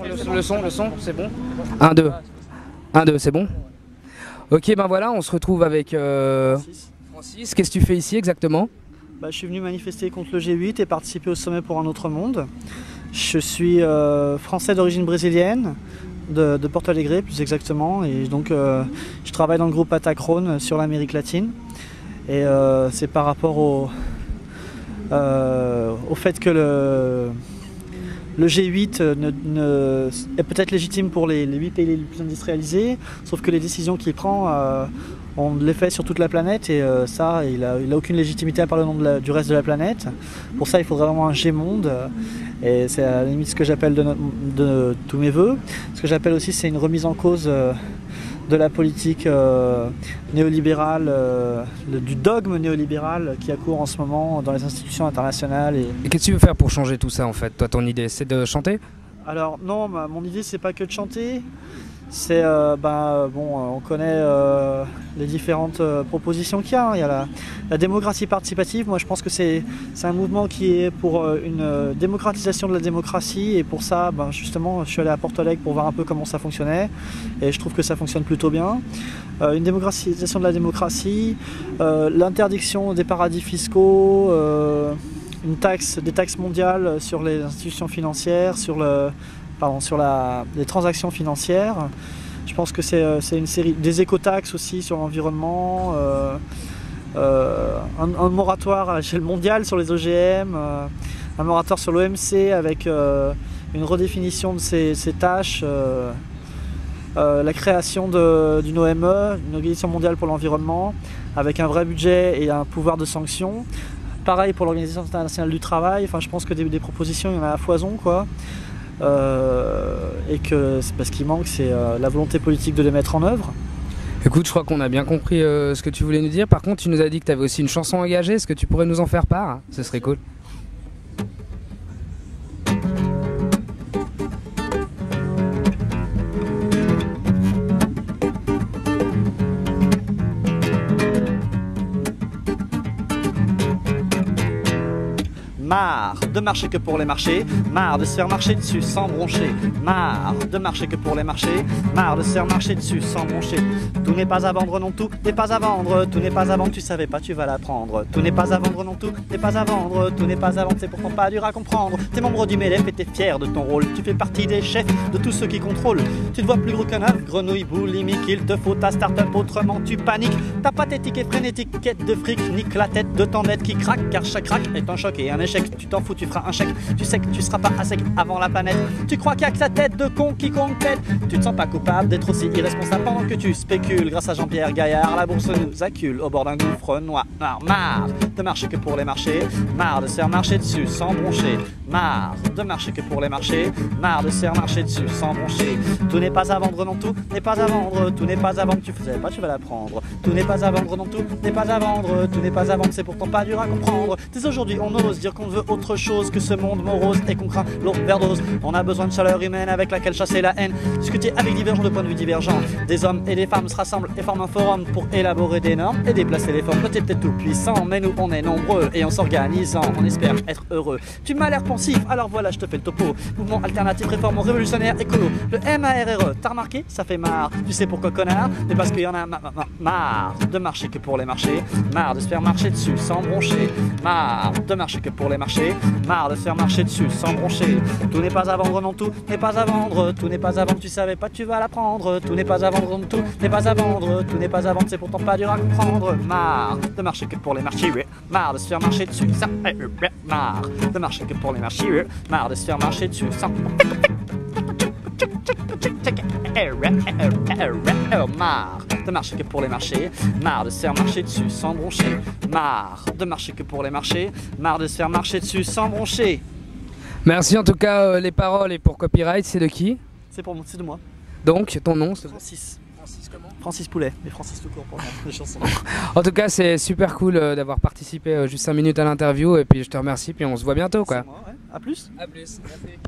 Le son, c'est bon. 1, 2. 1, 2, c'est bon. Ok, ben voilà, on se retrouve avec Francis. Qu'est-ce que tu fais ici exactement? Je suis venu manifester contre le G8 et participer au sommet pour un autre monde. Je suis français d'origine brésilienne, de Porto Alegre plus exactement, et donc je travaille dans le groupe Atacron sur l'Amérique latine. Et c'est par rapport au fait que le G8 est peut-être légitime pour les 8 pays les plus industrialisés, sauf que les décisions qu'il prend ont de l'effet sur toute la planète et ça, il a aucune légitimité à parler au nom du reste de la planète. Pour ça, il faudrait vraiment un G-monde et c'est à la limite ce que j'appelle de tous mes voeux. Ce que j'appelle aussi, c'est une remise en cause de la politique néolibérale, du dogme néolibéral qui a cours en ce moment dans les institutions internationales. Et qu'est-ce que tu veux faire pour changer tout ça en fait? Toi, ton idée, c'est de chanter? Alors non, mon idée, c'est pas que de chanter. C'est, on connaît les différentes propositions qu'il y a. Hein. Il y a la démocratie participative. Moi, je pense que c'est un mouvement qui est pour une démocratisation de la démocratie. Et pour ça, justement, je suis allé à Porto Alegre pour voir un peu comment ça fonctionnait. Et je trouve que ça fonctionne plutôt bien. Une démocratisation de la démocratie, l'interdiction des paradis fiscaux, des taxes mondiales sur les institutions financières, sur les transactions financières. Je pense que c'est une série des écotaxes aussi sur l'environnement, un moratoire à l'échelle mondiale sur les OGM, un moratoire sur l'OMC avec une redéfinition de ses tâches, la création d'une OME, une organisation mondiale pour l'environnement, avec un vrai budget et un pouvoir de sanction. Pareil pour l'Organisation internationale du travail. Enfin, je pense que des propositions, il y en a à foison, quoi. Et que c'est parce qu'il manque, c'est la volonté politique de les mettre en œuvre. Écoute, je crois qu'on a bien compris ce que tu voulais nous dire. Par contre, tu nous as dit que tu avais aussi une chanson engagée. Est-ce que tu pourrais nous en faire part? Ce serait cool. Marre de marcher que pour les marchés, marre de se faire marcher dessus sans broncher. Marre de marcher que pour les marchés, marre de se faire marcher dessus sans broncher. Tout n'est pas à vendre, non, tout n'est pas à vendre. Tout n'est pas à vendre, tu savais pas, tu vas l'apprendre. Tout n'est pas à vendre, non, tout n'est pas à vendre. Tout n'est pas à vendre, c'est pourtant pas dur à comprendre. T'es membre du MEDEF et t'es fier de ton rôle. Tu fais partie des chefs, de tous ceux qui contrôlent. Tu te vois plus gros qu'un œuf, grenouille boulimique. Il te faut ta start-up, autrement tu paniques. Ta pathétique et frénétique quête de fric nique la tête de ton aide qui craque. Car chaque crack est un choc et un échec. Tu t'en fous, tu feras un chèque. Tu sais que tu seras pas à sec avant la planète. Tu crois qu'il y a que ta tête de con qui compte tête. Tu te sens pas coupable d'être aussi irresponsable pendant que tu spécules. Grâce à Jean-Pierre Gaillard, la bourse nous accule au bord d'un gouffre noir. Marre de marcher que pour les marchés, marre de se faire marcher dessus sans broncher. Marre de marcher que pour les marchés, marre de se faire marcher dessus sans broncher. Tout n'est pas à vendre, non, tout n'est pas à vendre. Tout n'est pas à vendre, tu faisais pas, tu vas l'apprendre. Tout n'est pas à vendre, non, tout n'est pas à vendre. Tout n'est pas à vendre, c'est pourtant pas dur à comprendre. Dès aujourd'hui, on ose dire qu'on veut autre chose que ce monde morose et qu'on craint l'overdose. On a besoin de chaleur humaine avec laquelle chasser la haine. Discuter avec divers gens de points de vue divergents. Des hommes et des femmes se rassemblent et forment un forum pour élaborer des normes et déplacer les formes. Toi t'es peut-être tout puissant, mais nous on est nombreux et en s'organisant, on espère être heureux. Tu m'as l'air pensif, alors voilà je te fais le topo. Mouvement alternatif, réforme révolutionnaire, écolo. Le MARRE, t'as remarqué? Ça fait marre. Tu sais pourquoi connard? Mais parce qu'il y en a marre de marcher que pour les marchés, marre de se faire marcher dessus sans broncher. Marre de marcher que pour les marchés, marre de se faire marcher dessus sans broncher. Tout n'est pas à vendre, non, tout n'est pas à vendre. Tout n'est pas à vendre, tu savais pas, tu vas l'apprendre. Tout n'est pas à vendre, non, tout n'est pas à vendre. Tout n'est pas à vendre, c'est pourtant pas dur à comprendre. Marre de marcher que pour les marchés, marre de se faire marcher dessus sans. Marre de marcher que pour les marchés, marre de se faire marcher dessus sans. Marre de marcher que pour les marchés, marre de se faire marcher dessus sans broncher. Marre de marcher que pour les marchés, marre de se faire marcher dessus sans broncher. Merci en tout cas, les paroles et pour copyright, c'est de qui? C'est de moi. Donc, ton nom? Francis. Francis comment? Francis Poulet, mais Francis tout court pour les chansons. En tout cas, c'est super cool d'avoir participé juste 5 minutes à l'interview et puis je te remercie, puis on se voit bientôt quoi. Moi, ouais. À plus. À plus. Merci.